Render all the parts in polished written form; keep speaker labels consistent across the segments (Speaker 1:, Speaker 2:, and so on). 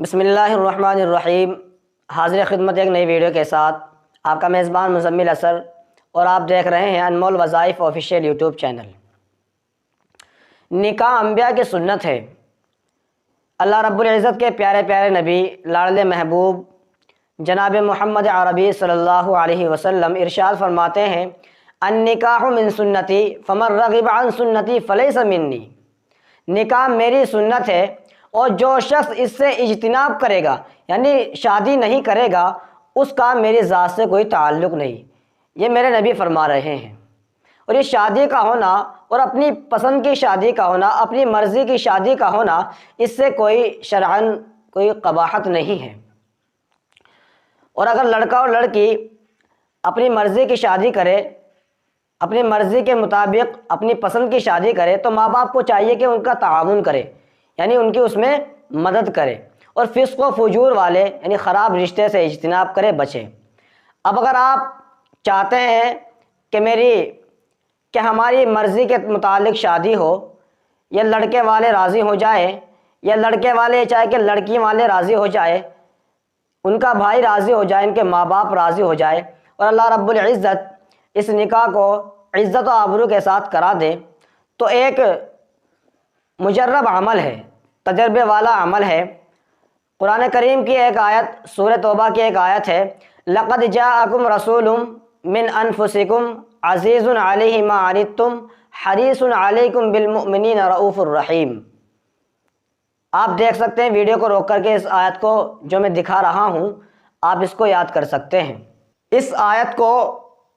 Speaker 1: بسم اللہ الرحمن الرحیم۔ حاضر خدمت ایک نئی ویڈیو کے ساتھ آپ کا میزبان مزمل اثر، اور آپ دیکھ رہے ہیں انمول وظائف آفیشیل یوٹیوب چینل۔ نکاح انبیاء کی سنت ہے۔ اللہ رب العزت کے پیارے پیارے نبی لاڈلے محبوب جناب محمد عربی صلی اللہ علیہ وسلم ارشاد فرماتے ہیں، النکاح من سنتی فمن رغب عن سنتی فلیس منی۔ نکاح میری سنت ہے، اور جو شخص اس سے اجتناب کرے گا یعنی شادی نہیں کرے گا، اس کا میری ذات سے کوئی تعلق نہیں۔ یہ میرے نبی فرما رہے ہیں۔ اور یہ شادی کا ہونا اور اپنی پسند کی شادی کا ہونا، اپنی مرضی کی شادی کا ہونا، اس سے کوئی شرعاً کوئی قباحت نہیں ہے۔ اور اگر لڑکا اور لڑکی اپنی مرضی کی شادی کرے، اپنی مرضی کے مطابق اپنی پسند کی شادی کرے، تو ماں باپ کو چاہیے کہ ان کا تعاون کرے، یعنی ان کی اس میں مدد کرے، اور فسق و فجور والے یعنی خراب رشتے سے اجتناب کرے، بچے۔ اب اگر آپ چاہتے ہیں کہ ہماری مرضی کے متعلق شادی ہو، یا لڑکے والے راضی ہو جائیں، یا لڑکے والے چاہے کہ لڑکی والے راضی ہو جائے، ان کا بھائی راضی ہو جائے، ان کے ماں باپ راضی ہو جائے، اور اللہ رب العزت اس نکاح کو عزت و آبرو کے ساتھ کرا دے، تو ایک مجرب عمل ہے، تجربے والا عمل ہے۔ قرآن کریم کی ایک آیت، سورہ توبہ کی ایک آیت ہے، لَقَدْ جَاءَكُمْ رَسُولٌ مِّنْ أَنفُسِكُمْ عَزِيزٌ عَلَيْهِ مَا عَنِتُّمْ حَرِيصٌ عَلَيْكُمْ بِالْمُؤْمِنِينَ رَءُوفٌ رَحِيمٌ۔ آپ دیکھ سکتے ہیں ویڈیو کو روک کر کے اس آیت کو جو میں دکھا رہا ہوں، آپ اس کو یاد کر سکتے ہیں۔ اس آیت کو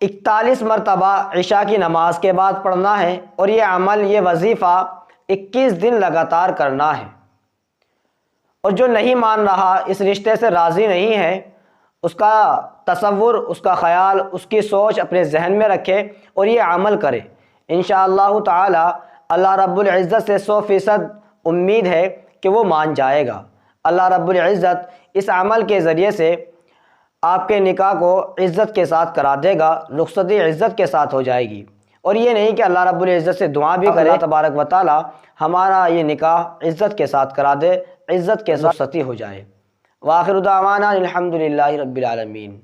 Speaker 1: 41 مرتبہ عشاء کی نماز کے بعد پڑھنا ہے، اور یہ عمل، یہ وظیفہ 21 دن لگاتار کرنا ہے۔ اور جو نہیں مان رہا، اس رشتے سے راضی نہیں ہے، اس کا تصور، اس کا خیال، اس کی سوچ اپنے ذہن میں رکھے اور یہ عمل کرے۔ انشاءاللہ تعالی اللہ رب العزت سے 100% امید ہے کہ وہ مان جائے گا۔ اللہ رب العزت اس عمل کے ذریعے سے آپ کے نکاح کو عزت کے ساتھ کرا دے گا، رخصتی عزت کے ساتھ ہو جائے گی۔ اور یہ نہیں کہ اللہ رب العزت سے دعا بھی کرے، اللہ تبارک و تعالی ہمارا یہ نکاح عزت کے ساتھ کرا دے، عزت کے ساتھ رخصتی ہو جائے۔ وآخر دعوانا الحمدللہ رب العالمین۔